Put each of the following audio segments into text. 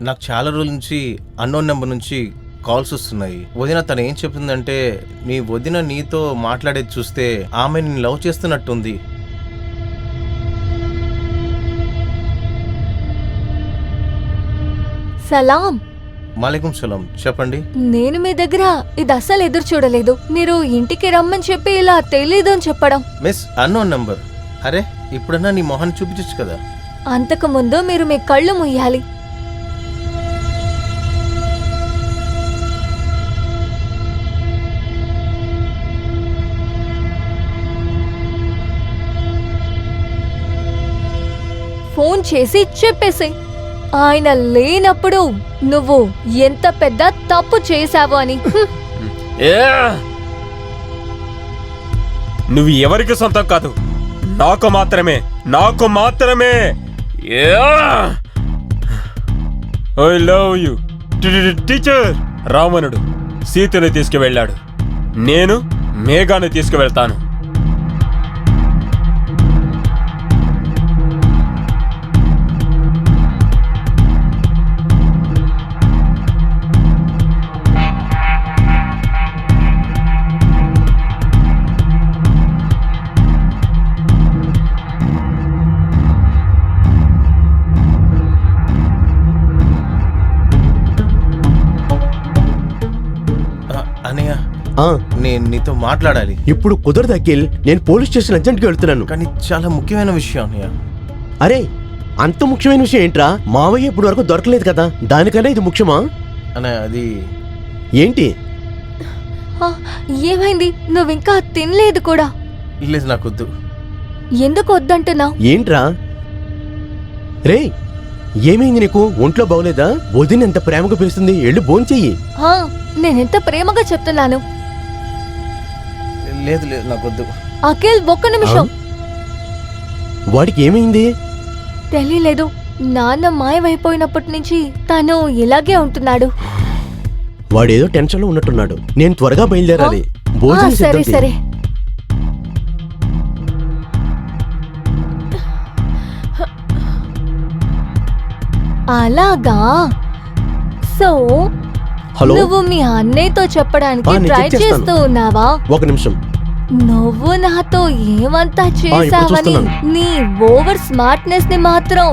నాకు చాలా రోజుల నుంచి అన్నోన్ నెంబర్ నుంచి కాల్స్ వస్తున్నాయి. వదిన తను ఏం చెప్తుందంటే, నీ వదిన నీతో మాట్లాడేది చూస్తే ఆమె నిన్ను లవ్ చేస్తున్నట్టుంది. సలాం. మాలేకుం సలాం. చెప్పండి. నేను మీ దగ్గర ఇది అస్సలు ఎదురు చూడలేదు. మీరు ఇంటికి రమ్మని చెప్పి ఇలా తెలీదు అని చెప్పడం. Miss unknown number. అరే ఇప్పుడన్నా నీ మొహాన్ని చూపించచ్చు కదా. అంతకు ముందు మీరు మీ కళ్ళు ముయ్యాలి. ఫోన్ చేసి చెప్పేసి ఆయన లేనప్పుడు నువ్వు ఎంత పెద్ద తప్పు చేశావు అని. నువ్వు ఎవరికి సొంతం కాదు, నాకు మాత్రమే, నాకు మాత్రమే. I love you. టీచర్, రావణుడు సీతను తీసుకువెళ్ళాడు, నేను మేఘాన్ని తీసుకువెళ్తాను. అనయ్య, నేను నీతో మాట్లాడాలి. ఇప్పుడు కుదరదు అఖిల్, నేను పోలీస్ స్టేషన్ అర్జెంట్గా వెళ్తున్నాను. కానీ చాలా ముఖ్యమైన విషయం అన్నయ్య. అరే అంత ముఖ్యమైన విషయం ఏంట్రా? మావయ్య ఇప్పుడు వరకు దొరకలేదు కదా, దానికన్నా ఇది ముఖ్యమా? అన్నయ్య అది ఏంటి? ఏమైంది? నువ్వింకా తినలేదు కూడా. లేదు, నాకొద్దు. ఎందుకు వద్దంటున్నావు? ఏంట్రా రే, ఏమైంది నీకు? ఒంట్లో బాగోలేదా? వదిన ఎంత ప్రేమగా పిలుస్తుంది, వెళ్ళి భోంచెయ్యి. నేనెంత ప్రేమగా చెప్తున్నాను. లేదు లేదు, నాకొద్దు. అఖిల్ ఒక్క నిమిషం. వాడికి ఏమైంది? తెలియలేదు, నాన్న మాయమైపోయినప్పటి నుంచి తను ఇలాగే ఉంటున్నాడు. వాడేదో టెన్షన్ లో ఉన్నట్టున్నాడు. నేను త్వరగా బయలుదేరాలి. భోజనం సరే సిద్ధం సరే. చెయ్యి. అలాగా. సో హలో, నువ్వు మీ అన్నయ్యతో చెప్పడానికి నేను ట్రై చెక్ చేస్తాను. చేస్తూ ఉన్నావా? ఒక నిమిషం. నువ్వు నాతో ఏమంతా ఇప్పుడు చేశావని చూస్తున్నాను. నీ ఓవర్ స్మార్ట్నెస్ ని మాత్రం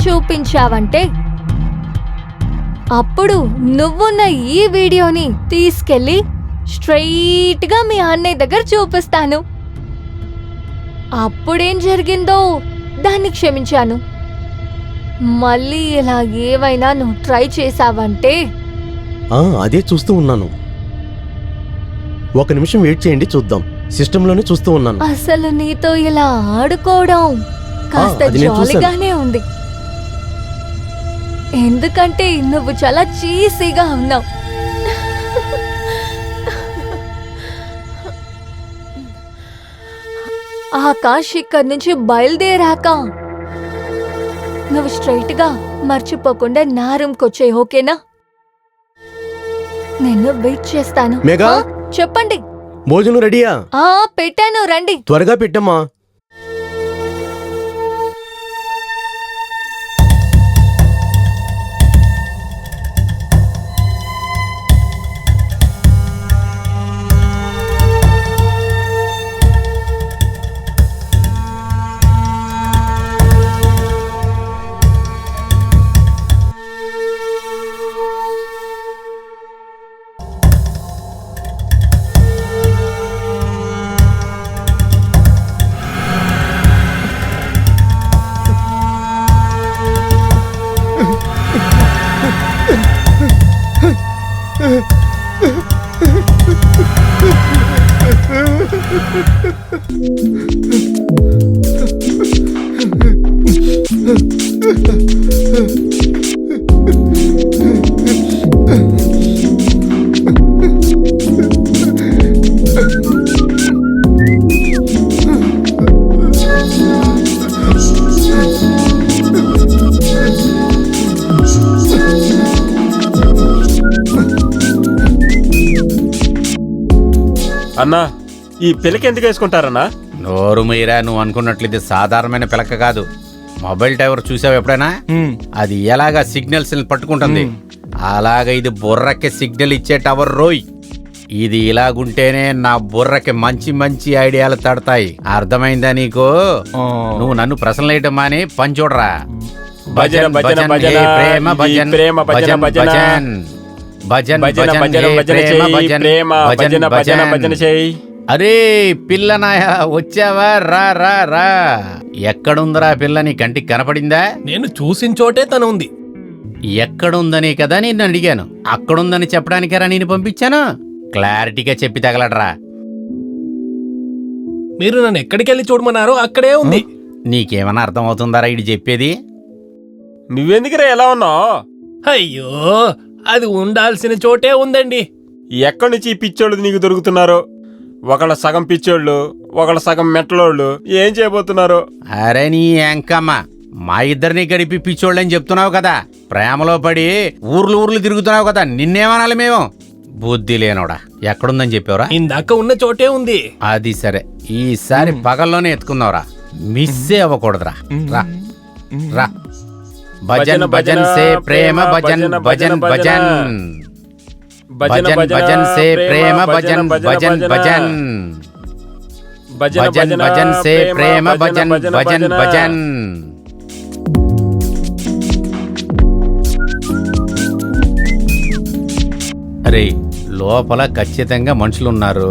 చూపించావంటే అప్పుడు నువ్వున్న ఈ వీడియోని తీసుకెళ్లి స్ట్రైట్ గా మీ అన్నయ్య దగ్గర చూపిస్తాను. అప్పుడేం జరిగిందో దాన్ని క్షమించాను. మళ్ళీ ఇలా ఏవైనా నువ్వు ట్రై చేశావంటే అదే చూస్తూ ఉన్నాను. ఒక నిమిషం వెయిట్ చేయండి, చూద్దాం. సిస్టంలోనే చూస్తూ ఉన్నాను. అసలు నీతో ఇలా ఆడుకోవడం కాస్త అది నేను చూశాను. జాలీగానే ఉంది. ఎందుకంటే నువ్వు చాలా చీసీగా ఉన్నావు. ఆకాష్ ఇక్కడి నుంచి బయలుదేరాక నువ్వు స్ట్రైట్ గా మర్చిపోకుండా నా రూమ్కి వచ్చాయి, ఓకేనా? నేను వెయిట్ చేస్తాను. మేఘా? చెప్పండి. భోజనం రెడీయా? పెట్టాను, రండి. త్వరగా పెట్టమ్మా. అన్నా, ఈ పిలక ఎందుకు వేసుకుంటారన్నా? నోరు మీరా, నువ్వు అనుకున్నట్లు ఇది సాధారణమైన పిలక కాదు. మొబైల్ టవర్ చూసావు ఎప్పుడైనా? అది ఎలాగా సిగ్నల్స్ పట్టుకుంటుంది, అలాగ ఇది బుర్రకి సిగ్నల్ ఇచ్చే టవర్ రోయ్. ఇది ఇలాగుంటేనే నా బుర్రకి మంచి మంచి ఐడియాలు తడతాయి. అర్థమైందా నీకు? నువ్వు నన్ను ప్రశ్నలు వేయటం మాని పని చూడరా. భజన భజన భజన హే ప్రేమ భజన్ ప్రేమ భజన భజన భజన్ భజన భజన్ భజన హే భజన ప్రేమ చేయి భజన్ ప్రేమ భజన భజన భజన చేయి. అరే పిల్లనాయ వచ్చావా? రా రా రా. ఎక్కడుందిరా పిల్ల? నీ కంటికి కనపడిందా? నేను చూసిన చోటే తను ఉంది. ఎక్కడుందని కదా నిన్ను అడిగాను. అక్కడుందని చెప్పడానికరా నేను పంపించాను. క్లారిటీగా చెప్పి తగలడరా. మీరు నన్ను ఎక్కడికి వెళ్ళి చూడమన్నారో అక్కడే ఉంది. నీకేమన్నా అర్థం అవుతుందారా ఇది చెప్పేది? నువ్వెందుకురా ఎలా ఉన్నావు? అయ్యో, అది ఉండాల్సిన చోటే ఉందండి. ఎక్కడి నుంచి ఈ పిచ్చోళ్ళు నీకు దొరుకుతున్నారు? ఒకళ్ళ సగం పిచ్చోళ్ళు, ఒకళ్ళ సగం మెట్లోళ్ళు. ఏం చేయబోతున్నారు? అరే నీ ఎంకమ్మ, మా ఇద్దరిని గడిపి పిచ్చోళ్ళని చెప్తున్నావు కదా. ప్రేమలో పడి ఊర్లు తిరుగుతున్నావు కదా. నిన్నేమనాలి మేము? బుద్ధి లేనోడా. ఎక్కడుందని చెప్పావురా? ఇందాక ఉన్న చోటే ఉంది. అది సరే, ఈసారి పగల్లోనే ఎత్తుకుందావురా. మిస్సే అవ్వకూడదురా. రా రా. భజన్ భజన్ సే ప్రేమ భజన్ భజన్ భజన్ భజన్ భజన్ సే ప్రేమ భజన్ భజన్ భజన్ భజన్ భజన్ సే ప్రేమ భజన్ భజన్ భజన్. అరే లోపల ఖచ్చితంగా మనుషులున్నారు,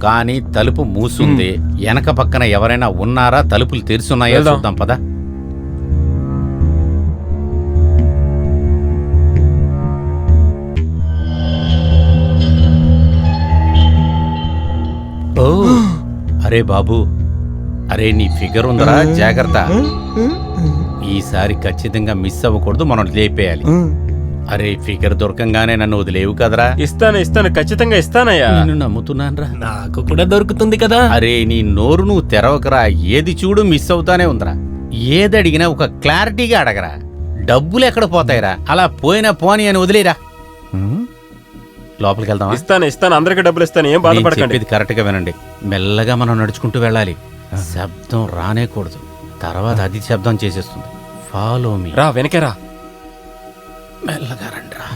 కానీ తలుపు మూసుంది. వెనక పక్కన ఎవరైనా ఉన్నారా? తలుపులు తెరుచున్నాయో చూద్దాం పద. ఓ అరే బాబు, అరే నీ ఫిగర్ ఉందరా, జాగ్రత్త. ఈసారి ఖచ్చితంగా మిస్ అవ్వకూడదు, మనం లేపేయాలి. అరే ఫిగర్ దొరకంగానే నన్ను వదిలేవు కదరా. ఇస్తాను ఖచ్చితంగా ఇస్తానయ్యా. నేను నమ్ముతున్నానరా. నాకు కూడా దొరుకుతుంది కదా. అరే నీ నోరు నువ్వు తెరవకరా. ఏది చూడు మిస్ అవుతానే ఉందిరా. ఏది అడిగినా ఒక క్లారిటీగా అడగరా. డబ్బులు ఎక్కడ పోతాయిరా? అలా పోయినా పోని అని వదిలేరా. లోపలికి వెళ్దామా? ఇస్తాను అందరికి డబ్బులు ఇస్తాను. ఏం బాధపడకండి. ఇది కరెక్ట్ గా వినండి. మెల్లగా మనం నడుచుకుంటూ వెళ్ళాలి. శబ్దం రానేకూడదు, తర్వాత అది శబ్దం చేసేస్తుంది. Follow me. రా వెనకే రా. మెల్లగా రండిరా.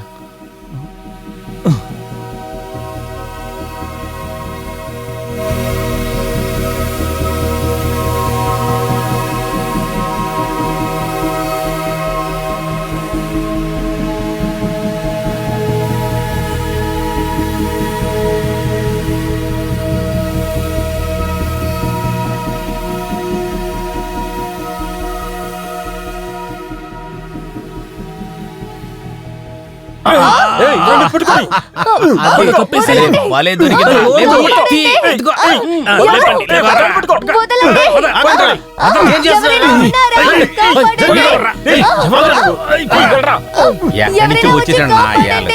ఏయ్, ఇవ్వండి, పట్టుకోండి. అరే, భలే దొరికింది. ఇదిగో, ఏయ్, వదలండి. ఎవరైనా ఉన్నారా? కాపాడండి. ఎక్కడి నుంచి వచ్చిన నాయాలు.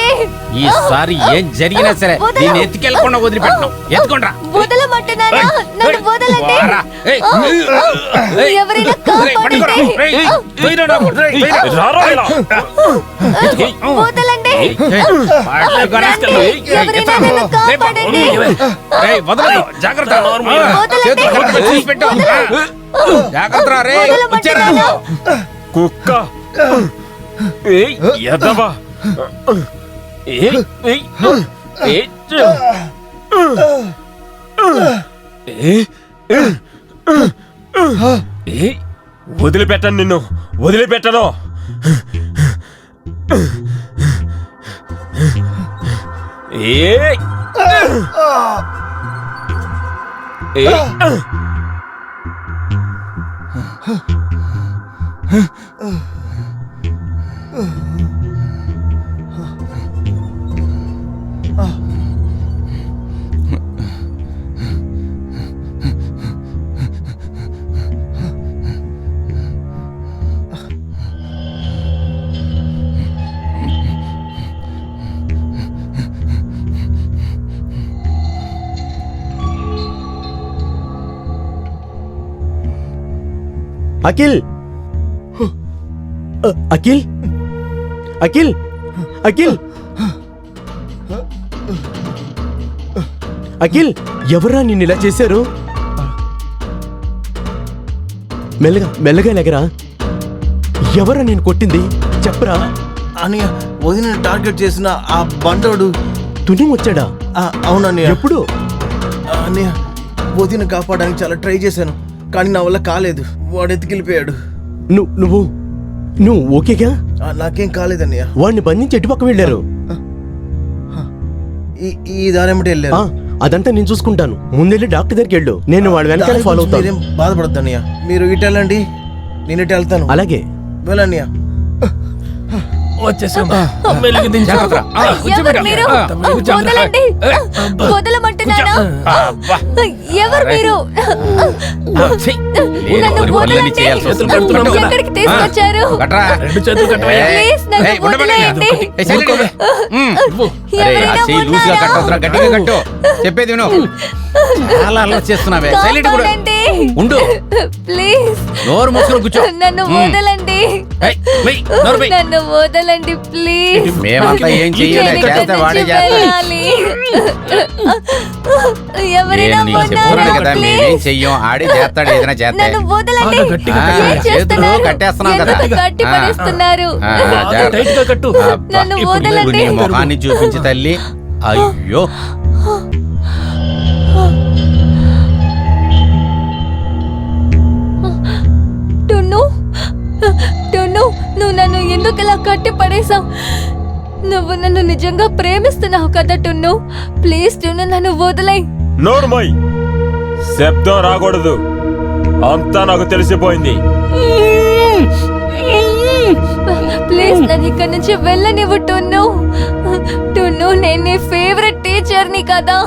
ఈసారి ఏం జరిగినా సరే దీన్ని ఎత్తుకెళ్ళకుండా వదిలిపెట్టను. ఎత్తుకుండ్రా. వదలమంటున్నారా? నన్ను వదలండి. ఎవరైనా కాపాడండి. రారా ఇలా. వదలండి. ఎవరైనా నన్ను కాపాడండి. జాగ్రత్త. వదలండి. జాగ్రత్త రే. వదలమంటున్నారా? కుక్క. ఏయ్ ఎదవా. ఏయ్ ఏయ్ ఏయ్ ఏయ్ వదిలిపెట్టను, నిన్ను వదిలిపెట్టను. ఏయ్ ఏయ్ అఖిల్, అఖిల్, అఖిల్, అఖిల్, అఖిల్, ఎవరా నిన్ను ఇలా చేశారు? మెల్లగా మెల్లగా లేకరా. ఎవరా నేను కొట్టింది చెప్పరా? అన్నయ్య వదిన టార్గెట్ చేసిన ఆ బండోడు. తుని వచ్చాడా? అవునన్నయ్య. ఎప్పుడు? అన్నయ్య వదిన కాపాడడానికి చాలా ట్రై చేశాను, కానీ నా వల్ల కాలేదు. వాడు ఎత్తుకెళ్ళిపోయాడు. నువ్వు ఓకేగా? నాకేం కాలేదన్నయ్య. వాడిని బంధించి ఎటుపక్క వెళ్ళారు? ఈ దారేమిటి వెళ్ళారు. అదంతా నేను చూసుకుంటాను. ముందెళ్ళి డాక్టర్ దగ్గరికి వెళ్ళు, నేను వాడి వెనకాల ఫాలో అవుతాను. మీరేం బాధపడద్దు అన్నయ్య. మీరు ఇటు వెళ్ళండి, నేను ఇటు వెళ్తాను. అలాగే వెళ్ళన్నయ్య. వచ్చేసాం. మెల్లిగా దించు. జాగ్రత్త. ఎవరు మీరు? వదలండి. వదలమంటున్నానా? ఎవరు మీరు? నన్ను వదలండి. చేయాల్సి వస్తుంది. ఎక్కడికి తీసుకొచ్చారు? కట్రా. రెండు చేతులు కట్టవయ్యా. ప్లీజ్ నన్ను ఏయ్, ఉండమని. వదిలేయండి. ఏయ్, సైలెంట్ గా. అరే, ఆ ఎవరైనా చెయ్యి లూజ్ గా ఉన్నారా? కట్టొద్దురా, గట్టిగా కట్టు. చెప్పేది విను. చాలా అల్లరి చేస్తున్నావే. సైలెంట్ కూడా కాపాడండి. ఉండు. ప్లీజ్ నోరు మూసుకొని కూర్చో. నన్ను వదలండి. ఏయ్, వెయ్, నోరు వెయ్. నన్ను వదలండి ప్లీజ్. మేమంతా ఏం చెయ్యలే, నేను ఇక్కడ చేస్తే వాడే నుంచి చేస్తాడు. వెళ్ళాలి. ఎవరైనా నేను నీకు చెప్తున్నాను ఉన్నారా? కదా, ప్లీజ్. మేమేం చెయ్యం, ఆడే చేస్తాడు ఏదైనా చేస్తే. నన్ను వదలండి. బాగా గట్టిగా ఆ, ఏం చేతులు చేస్తున్నారు? కట్టేస్తున్నాం కదా. ఎందుకు గట్టి ఆ. పడేస్తున్నారు? ఆ, బాగా జాగ్రత్త. టైట్ గా కట్టు. అబ్బా, నన్ను ఇప్పుడు వదలండి. నీ మొహాన్ని చూపించి తల్లి. అయ్యో, టున్ను టున్ను, నువ్వు నన్ను ఎందుకు ఇలా కట్టి పడేశావు? నువ్వు నన్ను నిజంగా ప్రేమిస్తున్నావు కదా టున్ను? ప్లీజ్ టున్ను, నన్ను వదిలేయ్. నోర్మై, శబ్దం రాకూడదు. అంతా నాకు తెలిసిపోయింది. ప్లీజ్ నన్ను ఇక్కడి నుంచి వెళ్ళనివ్వు టున్ను. టున్ను, నేను నీ ఫేవరెట్ టీచర్ని కదా.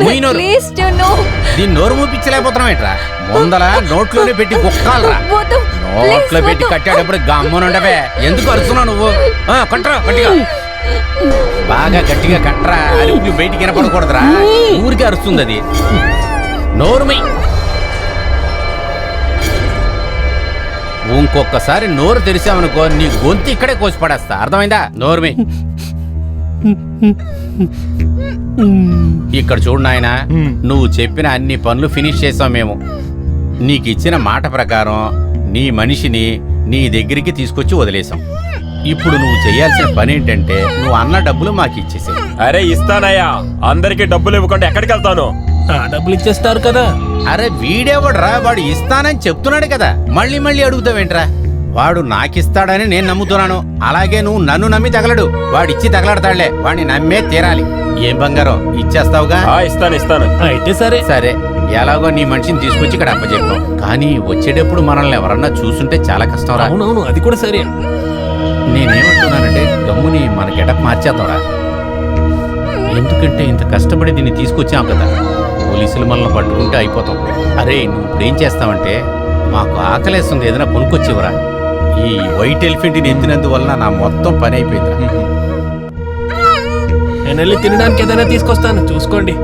మీనోరు. ప్లీజ్ టున్ను. దీన్ని నోరు మూపించలేకపోతున్నాం ఏంట్రా? ముందల నోట్లోనే పెట్టి కుక్కాలరా. వద్దు. నోట్లో ప్లీజ్ పెట్టి వద్దు. కట్టాడప్పుడు గమ్మునుండవే. ఎందుకు అరుస్తున్నావు నువ్వు? కట్రా గట్టిగా, బాగా గట్టిగా కట్రా. అరుపులు బయటికి వినపడకూడదురా, ఊరికి అరుస్తుంది అది. నోరుమై. ఇంకొకసారి నోరు తెరిచావనుకో, నీ గొంతు ఇక్కడే కోసి పడేస్తా. అర్థమైందా? నోరుమై. ఇక్కడ చూడు నాయనా, నువ్వు చెప్పిన అన్ని పనులు ఫినిష్ చేసాం మేము. నీకు ఇచ్చిన మాట ప్రకారం నీ మనిషిని నీ దగ్గరికి తీసుకొచ్చి వదిలేసాం. ఇప్పుడు నువ్వు చేయాల్సిన పని ఏంటంటే, నువ్వు అన్న డబ్బులు మాకు ఇచ్చేసే. అరే ఇస్తానయ్యా, అందరికి డబ్బులు ఇవ్వకుండా ఎక్కడికి వెళ్తాను? ఆ డబ్బులు ఇచ్చేస్తారు కదా. అరే వీడేవాడురా, వాడు ఇస్తానని చెప్తున్నాడు కదా, మళ్ళీ మళ్ళీ అడుగుతావేంట్రా? వాడు నాకిస్తాడని నేను నమ్ముతున్నాను. అలాగే నువ్వు నన్ను నమ్మి తగలడు, వాడిచ్చి తగలడతాడులే. వాడిని నమ్మే తీరాలి. ఏం బంగారం, ఇచ్చేస్తావుగా? ఇస్తాను. అయితే సరే. సరే, ఎలాగో నీ మనిషిని తీసుకొచ్చి ఇక్కడ అప్పచెప్పాం. కానీ వచ్చేటప్పుడు మనల్ని ఎవరన్నా చూసుంటే చాలా కష్టం రా. అవునవును, అది కూడా సరే. నేనేమంటున్నానంటే, గమ్ముని మన గెటప్ మార్చేద్దాంరా. ఎందుకంటే ఇంత కష్టపడి దీన్ని తీసుకొచ్చాం కదా, పోలీసులు మనల్ని పట్టుకుంటే అయిపోతాం. అరే నువ్వు ఇప్పుడు ఏం చేస్తావంటే, మాకు ఆకలేస్తుంది, ఏదైనా కొనుక్కొచ్చివరా. ఈ వైట్ ఎలిఫెంట్ని ఎత్తినందువలన నా మొత్తం పని అయిపోయింది. నేను వెళ్ళి తినడానికి ఏదైనా తీసుకొస్తాను, చూసుకోండి.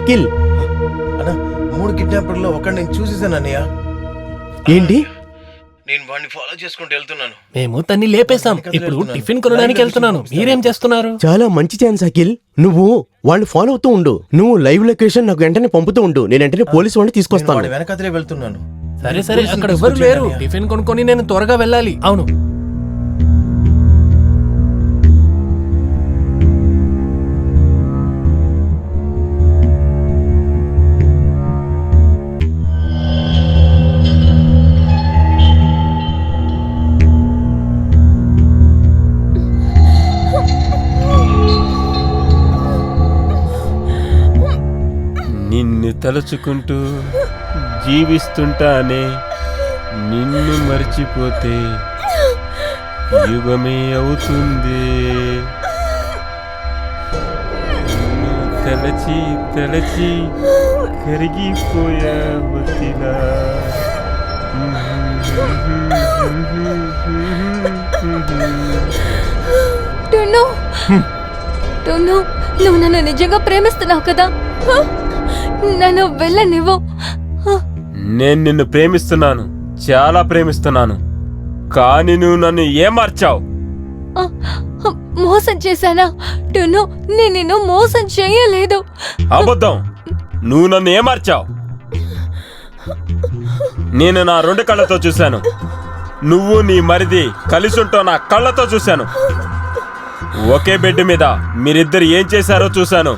అఖిల్, అన్న 3 కిడ్నాపర్లో ఒకటి నేను చూసేసాను అన్నయ్య. ఏంటి? నేను వాడిని ఫాలో చేసుకుంటూ వెళ్తున్నాను. మేము తన్ని లేపేశాం. ఇప్పుడు టిఫిన్ కొనడానికి వెళ్తున్నాను. మీరేం చేస్తున్నారు? చాలా మంచి ఛాన్స్ అఖిల్. నువ్వు వాళ్ళు ఫాలో అవుతూ ఉండు. నువ్వు లైవ్ లొకేషన్ నాకు వెంటనే పంపుతూ ఉండు. నేను వెంటనే పోలీసు వాడిని నేను తీసుకొస్తాను. వాడి వెనకాతలే వెళ్తున్నాను. సరే సరే, అక్కడ ఎవరు లేరు. టిఫిన్ కొనుక్కొని నేను త్వరగా వెళ్ళాలి. అవును. నిన్ను తలుచుకుంటూ జీవిస్తుంటానే, నిన్ను మర్చిపోతే యుగమే అవుతుంది. నిన్ను తలచి తలచి కరిగిపోయావతిలా. టున్ను టున్ను, నువ్వు నన్ను నిజంగా ప్రేమిస్తున్నావు కదా? హ? నన్ను వెళ్ళనివ్వు. హ? నేను నిన్ను ప్రేమిస్తున్నాను, చాలా ప్రేమిస్తున్నాను. కానీ నువ్వు నన్ను ఏమార్చావు. మోసం చేశానా? టున్ను, నేను నిన్ను మోసం చేయలేదు. అబద్ధం. నువ్వు నన్ను ఏమార్చావు. నేను నా 2 కళ్ళతో చూశాను. నువ్వు నీ మరిది కలిసి ఉంటో నా కళ్ళతో చూశాను. ఒకే బెడ్ మీద మీరిద్దరు ఏం చేశారో చూశాను.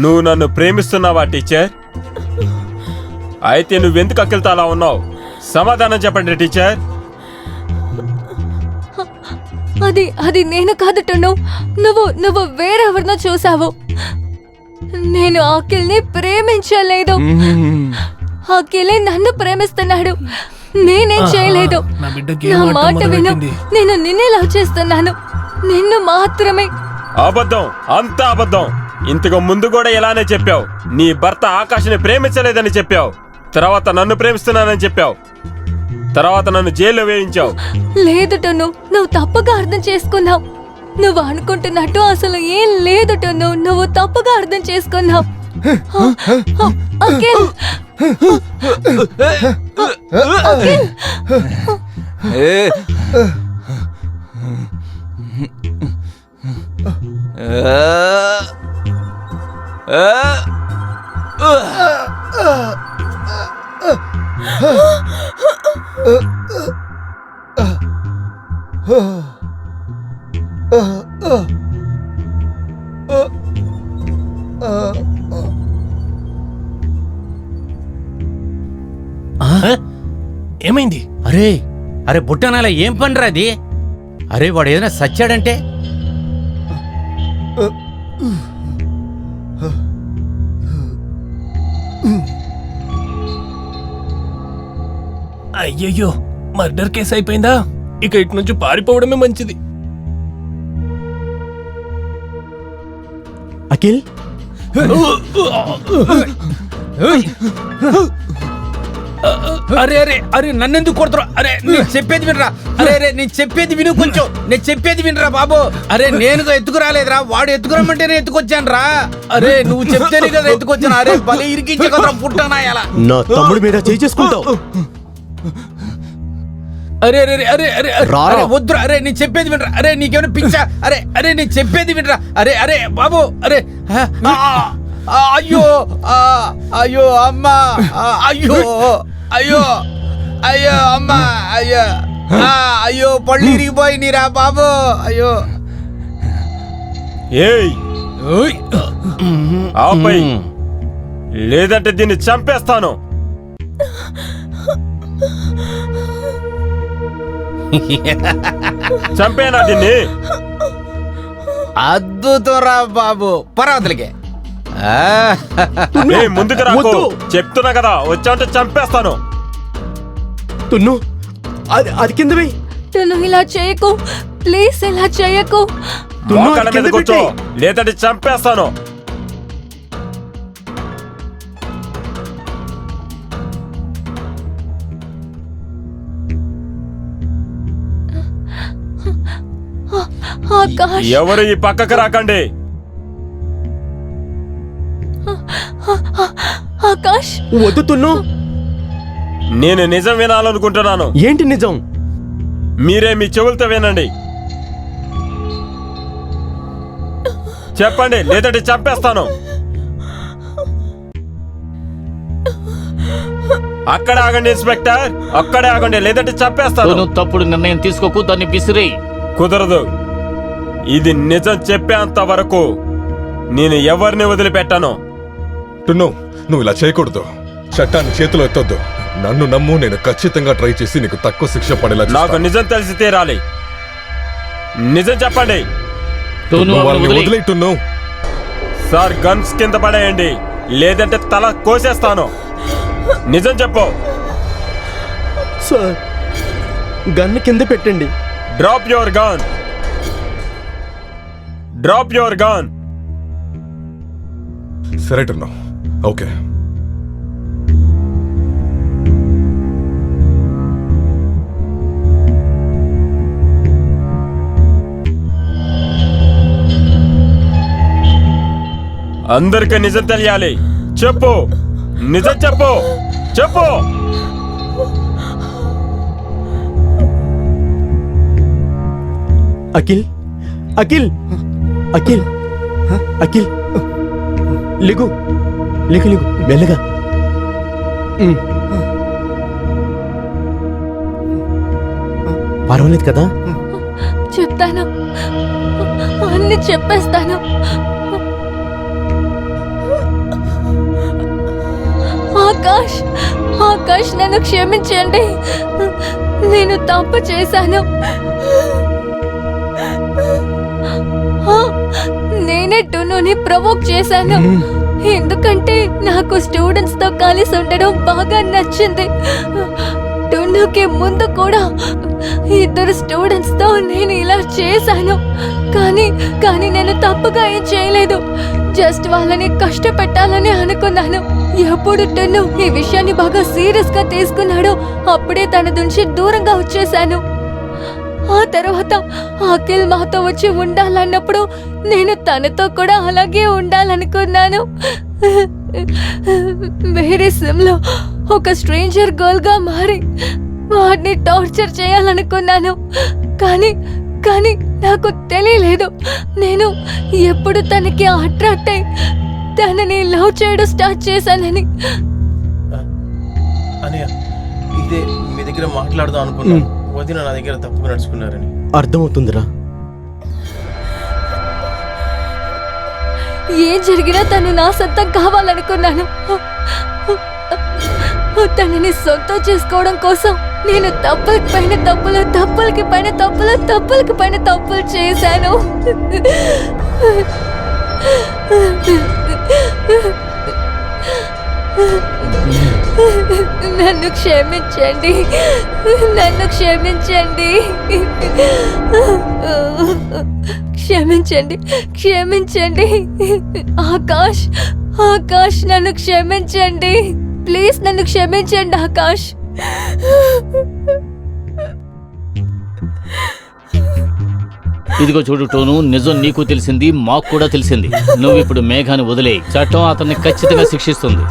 నువ్వు నన్ను ప్రేమిస్తున్నావా టీచర్? అయితే నువ్వెందుకు అఖిల్తో అలా ఉన్నావు? సమాధానం చెప్పండి టీచర్. అది నేను కాదు టున్ను. నువ్వు వేరెవరినో చూసావు. నేను అఖిల్ని ప్రేమించలేదు. అఖిలే నన్ను ప్రేమిస్తున్నాడు. నేనేం చేయలేదు. నా బిడ్డకి నా ఏం అడ్డం మాట విను. మొదలుపెట్టింది? నేను నిన్నే లవ్ చేస్తున్నాను, నిన్ను మాత్రమే. అబద్ధం, అంతా అబద్ధం. ఇంతకు ముందు కూడా ఇలానే చెప్పావు. నీ భర్త ఆకాష్ని ప్రేమించలేదని చెప్పావు. తర్వాత నన్ను ప్రేమిస్తున్నానని చెప్పావు. తర్వాత నన్ను జైల్లో వేయించావు. లేదు టన్ను, నువ్వు తప్పుగా అర్థం చేసుకున్నావు. నువ్వు అనుకుంటున్నట్టు అసలు ఏం లేదు టన్ను. నువ్వు తప్పుగా అర్థం చేసుకున్నావు. అఖిల్, అఖిల్. ఏమైంది? అరే అరే బుట్టనాల ఏం పనిరా అది? అరే వాడు ఏదైనా సచ్చాడంటే? అయ్యయ్యో, మర్డర్ కేసు అయిపోయిందా? ఇక ఇటు నుంచి పారిపోవడమే మంచిది. అఖిల్, అరే అరే అరే నన్నెందుకు కొడతారు? అరే నేను చెప్పేది వినరా? అరే అరే నేను చెప్పేది విను కొంచెం. నేను చెప్పేది వినరా బాబు. అరే నేను ఎత్తుకురాలేదురా, వాడు ఎత్తుకురమ్మంటేనే ఎత్తుకొచ్చాను రా. అరే నువ్వు చెప్తేనే కదా ఎత్తుకొచ్చాను. అరే భలే ఇరికించే కదా పుట్టానా ఎలా? నా తమ్ముడి మీద చేయి చేసుకుంటావు. అరే అరే అరే అరే అరే వద్దురా. అరే నేను చెప్పేది వినరా? అరే నీకేమైనా పిచ్చా? అరే అరే నేను చెప్పేది వినరా? అరే అరే బాబు. అరే అయ్యో అయ్యో అమ్మా, అయ్యో అయ్యో అయ్యో అమ్మా, అయ్యో అయ్యో పళ్ళు ఇరిగిపోయినరా బాబు. అయ్యో ఏయ్ ఆపై, లేదంటే దీన్ని చంపేస్తాను. చంపేనా దీన్ని? అద్భుతం రా బాబు. పర్వతలకే ముందుకు రాకు, చెప్తున్నా కదా. వచ్చావంటే చంపేస్తాను. తున్ను, అది కింద వెయ్యి. టన్ను ఇలా చేయకు ప్లీజ్, ఇలా చేయకు. మోకాళ్ళ మీద కూర్చో, లేదంటే చంపేస్తాను. ఆకాష్, ఎవరు ఈ పక్కకు రాకండి. ఆకాష్. వద్దు తున్ను. నేను నిజం వినాలనుకుంటున్నాను. ఏంటి నిజం? మీరే మీ చెవులతో వినండి. చెప్పండి, లేదంటే చంపేస్తాను. అక్కడే ఆగండి ఇన్స్పెక్టర్, అక్కడే ఆగండి, లేదంటే చంపేస్తాను. నువ్వు తప్పుడు నిర్ణయం తీసుకోకు, దాన్ని విసిరి. కుదరదు. ఇది నిజం చెప్పేంత వరకు నేను ఎవరిని వదిలిపెట్టాను. టున్ను, నువ్వు ఇలా చేయకూడదు. చట్టాన్ని చేతిలో ఎత్తొద్దు. నన్ను నమ్ము, నేను ఖచ్చితంగా ట్రై చేసి నీకు తక్కువ శిక్ష పడేలా నాకు చేస్తాను. నిజం తెలిసి తీరాలి. నిజం చెప్పండి. నువ్వు వాళ్ళని వదిలేయ్. వదిలేయ్ టున్ను. సార్ గన్స్ కింద పడేయండి, లేదంటే తల కోసేస్తాను. నిజం చెప్పు. సార్ గన్ను కింద పెట్టండి. Drop your gun. Drop your gun. సరే టన్ను, ఓకే. అందరికి నిజం తెలియాలి. చెప్పు, నిజం చెప్పు, చెప్పు. అఖిల్, అఖిల్, అఖిల్, అఖిల్, లేగు, లేకు, లేకు, మెల్లగా. పర్వాలేదు కదా? చెప్తాను, అన్ని చెప్పేస్తాను. ఆకాష్, ఆకాష్ నన్ను క్షమించండి. నేను తప్పు చేశాను. నేనే టున్నుని ప్రవోక్ చేశాను. ఎందుకంటే నాకు స్టూడెంట్స్ తో కలిసి ఉండడం బాగా నచ్చింది. టున్నుకి ముందు కూడా 2 స్టూడెంట్స్ తో నేను ఇలా చేశాను. కానీ నేను తప్పుగా ఏం చేయలేదు. జస్ట్ వాళ్ళని కష్టపెట్టాలని అనుకున్నాను. ఎప్పుడు టన్ను ఈ విషయాన్ని బాగా సీరియస్ గా తీసుకున్నాడో అప్పుడే తన నుంచి దూరంగా వచ్చేశాను. ఆ తర్వాత అఖిల్ మాతో వచ్చి ఉండాలన్నప్పుడు నేను తనతో కూడా అలాగే ఉండాలనుకున్నాను. వేరే సిమ్లో ఒక స్ట్రేంజర్ గర్ల్ గా మారి వాడిని టార్చర్ చేయాలనుకున్నాను. కానీ నాకు తెలియలేదు నేను ఎప్పుడు తనకి అట్రాక్ట్ అయి తనని లవ్ చేయడం స్టార్ట్ చేశానని. అనియా, ఇదే మీ దగ్గర మాట్లాడదాం అనుకున్నాను. వదిన నా దగ్గర తప్పుగా నడుచుకున్నారని. అర్థమవుతుందిరా. ఏం జరిగినా తను నా సొంతం కావాలనుకున్నాను. తనని సొంతం చేసుకోవడం కోసం నేను తప్పులకి పైన తప్పులు, తప్పులకి పైన తప్పులు, తప్పులకి పైన తప్పులు చేశాను. నన్ను క్షమించండి, నన్ను క్షమించండి, క్షమించండి, క్షమించండి. ఆకాష్, ఆకాష్ నన్ను క్షమించండి. ప్లీజ్ నన్ను క్షమించండి ఆకాష్. ఇదిగో చూడు టోను, నిజం నీకు తెలిసింది, మాకు కూడా తెలిసింది. నువ్వు ఇప్పుడు మేఘాన్ని వదిలే. చట్టం అతన్ని ఖచ్చితంగా శిక్షిస్తుంది.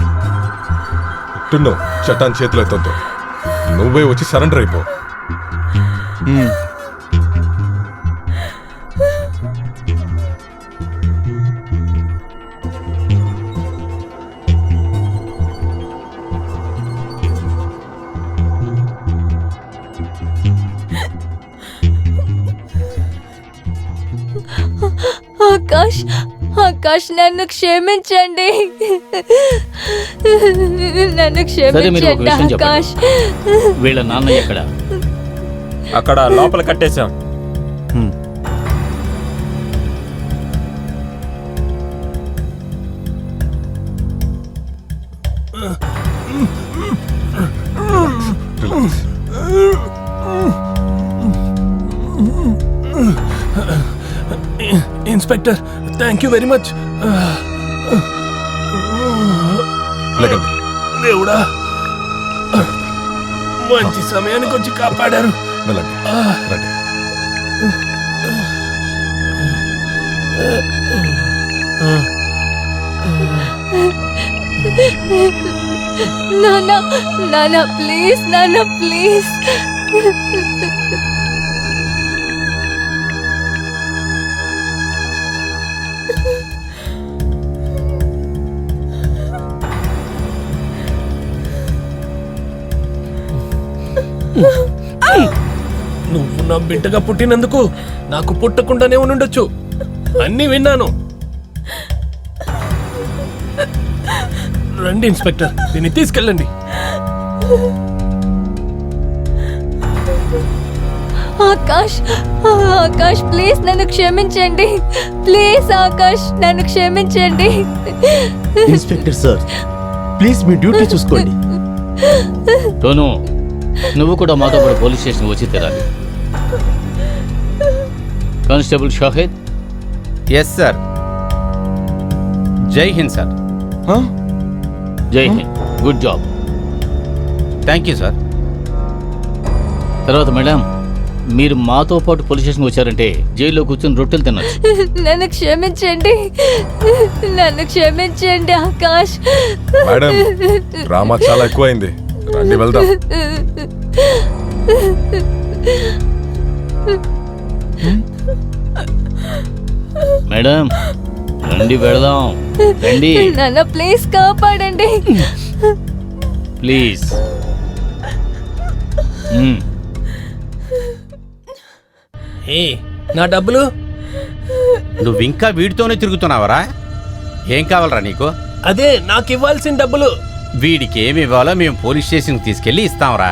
టన్ను, చట్టాన్ని చేతిలో ఎత్తొద్దు. నువ్వే వచ్చి సరెండర్ అయిపో. ఆకాష్, ఆకాష్ నన్ను క్షమించండి, నన్ను సరే, మీరు ఒక క్షమించండి విషయం ఆకాష్. చెప్పండి. వీళ్ళ నాన్న ఎక్కడ? అక్కడ లోపల కట్టేశాం. Relax. Inspector, thank you very much. లేకండి. దేవుడా, మంచి సమయానికి వచ్చి కాపాడారు. వెళ్ళండి, రండి. నాన్న, నాన్న ప్లీజ్, నాన్న ప్లీజ్. నువ్వు నా బిడ్డగా పుట్టినందుకు నాకు పుట్టకుండానే ఉండుండొచ్చు. అన్నీ విన్నాను. రండి ఇన్స్పెక్టర్, దీన్ని తీసుకెళ్ళండి. ఆకాష్ ఆకాష్ ప్లీజ్ నన్ను క్షమించండి. ప్లీజ్ ఆకాష్ నన్ను క్షమించండి. ఇన్స్పెక్టర్ సార్, ప్లీజ్ మీ డ్యూటీ చూసుకోండి. టోను, నువ్వు కూడా మాతో పాటు పోలీస్ స్టేషన్ వచ్చి తీరాలి. కానిస్టేబుల్ షాహిద్. Yes sir. జై హింద్ సార్. జై హింద్. Good job. Thank you sir. తర్వాత మేడం, మీరు మాతో పాటు పోలీస్ స్టేషన్ వచ్చారంటే జైల్లో కూర్చొని రొట్టెలు తినొచ్చు. నన్ను క్షమించండి. నన్ను క్షమించండి ఆకాష్. మేడం, డ్రామా చాలా ఎక్కువైంది. రండి వెళ్దాం. మేడం రండి వెళదాం. రండి నన్ను ప్లీజ్ కాపాడండి. ప్లీజ్. ఏ నా డబ్బులు? నువ్వు ఇంకా వీడితోనే తిరుగుతున్నావరా? ఏం కావాలరా నీకు? అదే నాకు ఇవ్వాల్సిన డబ్బులు. వీడికి ఏమి ఇవ్వాలో మేము పోలీస్ స్టేషన్కి తీసుకెళ్ళి ఇస్తాంరా.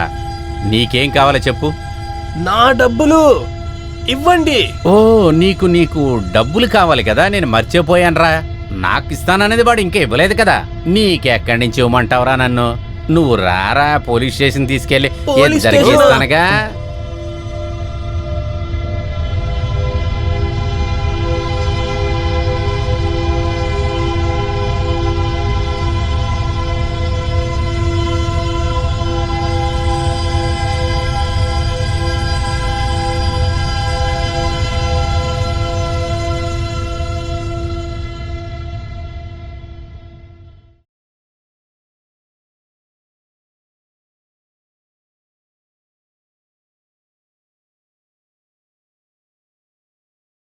నీకేం కావాలో చెప్పు. నా డబ్బులు ఇవ్వండి. ఓ నీకు డబ్బులు కావాలి కదా, నేను మర్చిపోయానురా. నాకు ఇస్తాననేది వాడు ఇంకా ఇవ్వలేదు కదా. నీకెక్కడి నుంచి ఇవ్వమంటావురా నన్ను? నువ్వు రారా పోలీస్ స్టేషన్ తీసుకెళ్ళి పోలీస్ ఇద్దరికి స్టేషనా? ఇస్తానుగా.